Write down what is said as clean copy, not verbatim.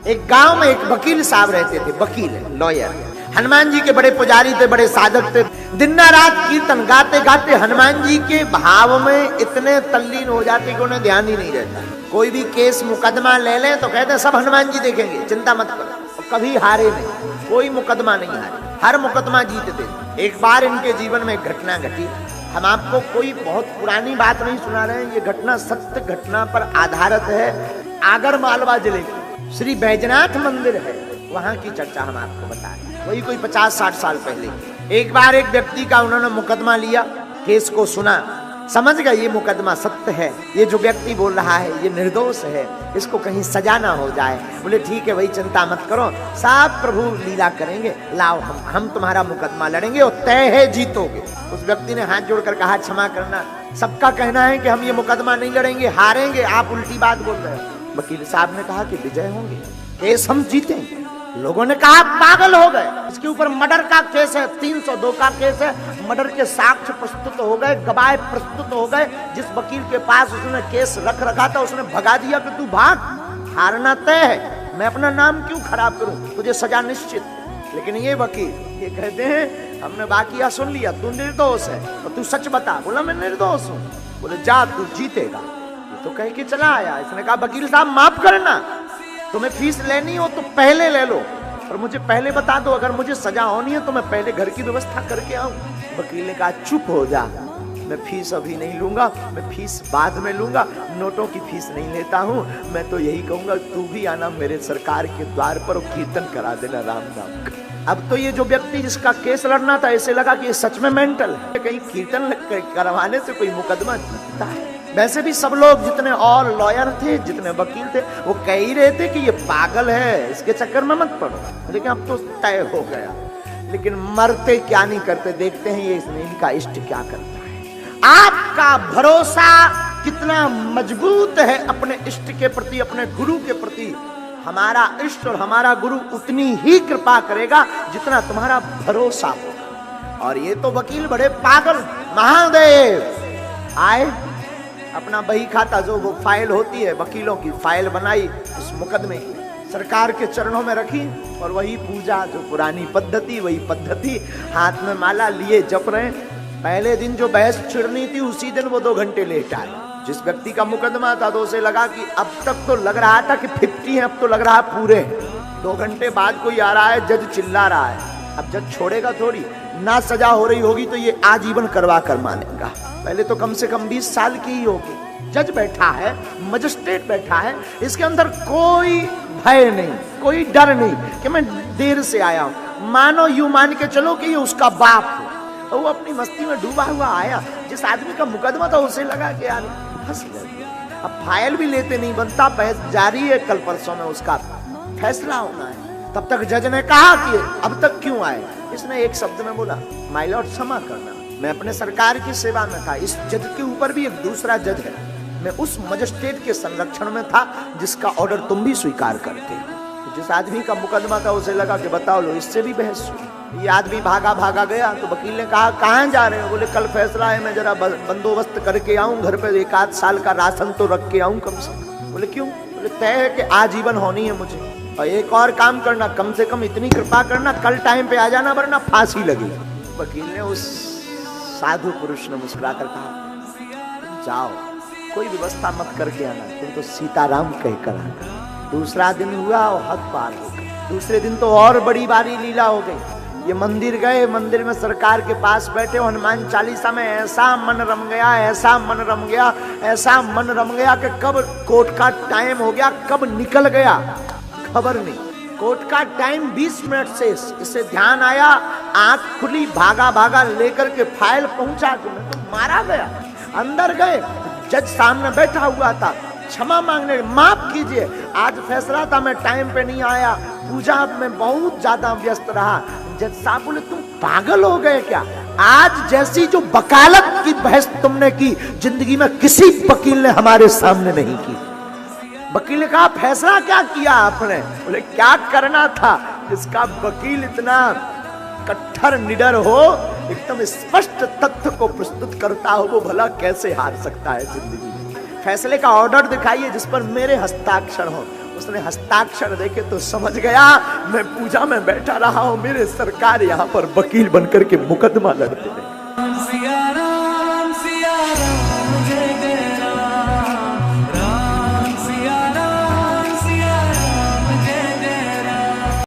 एक गांव में एक वकील साहब रहते थे, वकील लॉयर। हनुमान जी के बड़े पुजारी थे, बड़े साधक थे। दिन रात कीर्तन गाते गाते हनुमान जी के भाव में इतने तल्लीन हो जाते कि उन्हें ध्यान ही नहीं रहता। कोई भी केस मुकदमा ले लें तो कहते हैं सब हनुमान जी देखेंगे, चिंता मत करो। और कभी हारे नहीं, कोई मुकदमा नहीं हारे, हर मुकदमा जीतते। एक बार इनके जीवन में एक घटना घटी। हम आपको कोई बहुत पुरानी बात नहीं सुना रहे हैं, ये घटना सत्य घटना पर आधारित है। आगर मालवा जिले की श्री बैजनाथ मंदिर है, वहां की चर्चा हम आपको बता रहे हैं। वही कोई 50-60 साल पहले एक बार एक व्यक्ति का उन्होंने मुकदमा लिया, केस को सुना, समझ गए ये मुकदमा सत्य है, ये जो व्यक्ति बोल रहा है ये निर्दोष है, इसको कहीं सजा ना हो जाए। बोले ठीक है भाई, चिंता मत करो, साहब प्रभु लीला करेंगे, लाओ हम तुम्हारा मुकदमा लड़ेंगे और तय है जीतोगे। उस व्यक्ति ने हाथ जोड़कर कहा क्षमा करना, सबका कहना है कि हम ये मुकदमा नहीं लड़ेंगे, हारेंगे, आप उल्टी बात बोल रहे हैं। वकील साहब ने कहा कि विजय होंगे, केस हम जीतेंगे। लोगों ने कहा पागल हो गए, इसके ऊपर मर्डर का केस है, 302 का केस है, मर्डर के साक्ष्य प्रस्तुत हो गए, गवाह प्रस्तुत हो गए। जिस वकील के पास उसने केस रख रखा था उसने भगा दिया कि तू भाग, हारना तय है, मैं अपना नाम क्यों खराब करूं, तुझे सजा निश्चित। लेकिन ये वकील ये कहते हैं हमने बाकिया सुन लिया, तू निर्दोष है और तू सच बता। बोला मैं निर्दोष हूं। बोले जा तू जीतेगा। ये तो कह के चला आया। इसने कहा वकील साहब माफ करना, तुम्हें फीस लेनी हो तो पहले ले लो, और मुझे पहले बता दो, अगर मुझे सजा होनी है तो मैं पहले घर की व्यवस्था करके आऊं। वकील ने कहा चुप हो जा, मैं फीस अभी नहीं लूंगा, मैं फीस बाद में लूंगा, नोटों की फीस नहीं लेता हूं। मैं तो यही कहूंगा तू भी आना मेरे सरकार के द्वार पर और कीर्तन करा देना राम नाम का। अब तो ये जो व्यक्ति जिसका केस लड़ना था ऐसे लगा कि ये सच में मेंटल है, कहीं कीर्तन करवाने से कोई मुकदमा जीतता है। वैसे भी सब लोग जितने और लॉयर थे, जितने वकील थे, वो कह ही रहे थे कि ये पागल है, इसके चक्कर में मत पड़ो। लेकिन अब तो तय हो गया। लेकिन मरते क्या नहीं करते, देखते हैं ये इनका इष्ट क्या करता है। आपका भरोसा कितना मजबूत है अपने इष्ट के प्रति, अपने गुरु के प्रति। हमारा इष्ट और हमारा गुरु उतनी ही कृपा करेगा जितना तुम्हारा भरोसा हो। और ये तो वकील बड़े पागल, महादेव आए, अपना बही खाता जो वो फाइल होती है वकीलों की, फाइल बनाई उस मुकदमे की, सरकार के चरणों में रखी, और वही पूजा जो पुरानी पद्धति, वही पद्धति, हाथ में माला लिए जप रहे। पहले दिन जो बहस छिड़नी थी उसी दिन वो 2 घंटे लेट आए। जिस व्यक्ति का मुकदमा था तो उसे लगा कि अब तक तो लग रहा था कि 50 है, अब तो लग रहा है पूरे। 2 घंटे बाद कोई आ रहा है, जज चिल्ला रहा है। अब जज छोड़ेगा थोड़ी ना, सजा हो रही होगी तो ये आजीवन करवा कर मानेगा। पहले तो कम से कम 20 साल की ही होगी। जज बैठा है, मजिस्ट्रेट बैठा है, इसके अंदर कोई भय नहीं, कोई डर नहीं कि मैं देर से आया हूं। मानो यूं मान के चलो कि ये उसका बाप है, और वो अपनी मस्ती में डूबा हुआ आया। जिस आदमी का मुकदमा था उसे लगा कि यार फंस गए, अब फाइल भी लेते नहीं बनता, बहस जारी है, कल परसों में उसका फैसला होना है। तब तक जज ने कहा कि अब तक क्यों आए। इसने एक शब्द में बोला माय लॉर्ड क्षमा करना, मैं अपने सरकार की सेवा में था। इस जज के ऊपर भी एक दूसरा जज है, मैं उस मजिस्ट्रेट के संरक्षण में था जिसका ऑर्डर तुम भी स्वीकार करते। तो जिस आदमी का मुकदमा था उसे लगा कि बताओ लो, इससे भी बहस हुई। ये आदमी भागा भागा गया तो वकील ने कहा कहाँ जा रहे हो। बोले कल फैसला है, मैं जरा बंदोबस्त करके आऊं, घर पे 1-8 साल का राशन तो रख के आऊं कम से कम। बोले क्यों। बोले तय है कि आजीवन होनी है मुझे, और एक और काम करना, कम से कम इतनी कृपा करना, कल टाइम पे आ जाना वरना फांसी लगी। वकील ने उस साधु पुरुष ने मुस्कुराकर कहा जाओ, कोई व्यवस्था मत करके आना, तुम तो सीताराम कहकर आना। दूसरा दिन हुआ और हद पार हो गई। दूसरे दिन तो और बड़ी बारी लीला हो गई। ये मंदिर गए, मंदिर में सरकार के पास बैठे, हनुमान चालीसा में ऐसा मन रम गया, ऐसा मन रम गया, ऐसा मन रम गया कि कब कोर्ट का टाइम हो गया, कब निकल गया खबर नहीं। कोर्ट का टाइम 20 मिनट से, इसे ध्यान आया, आंख खुली, भागा भागा लेकर के फाइल पहुंचा के मैं तो मारा गया। अंदर गए, जज सामने बैठा हुआ था, क्षमा मांगने, माफ कीजिए आज फैसला था, मैं टाइम पे नहीं आया, पूजा में बहुत ज्यादा व्यस्त रहा। जज साहब बोले तुम पागल हो गए क्या, आज जैसी जो वकालत की बहस तुमने की जिंदगी में किसी वकील ने हमारे सामने नहीं की। वकील ने कहा फैसला क्या किया आपने। बोले क्या करना था, जिसका वकील इतना कट्टर निडर हो, एकदम स्पष्ट तथ्य को प्रस्तुत करता हो, वो भला कैसे हार सकता है जिंदगी में। फैसले का ऑर्डर दिखाइए जिस पर मेरे हस्ताक्षर हो, उसने हस्ताक्षर देखे तो समझ गया मैं पूजा में बैठा रहा हूं, मेरे सरकार यहां पर वकील बनकर के मुकदमा लड़ते हैं।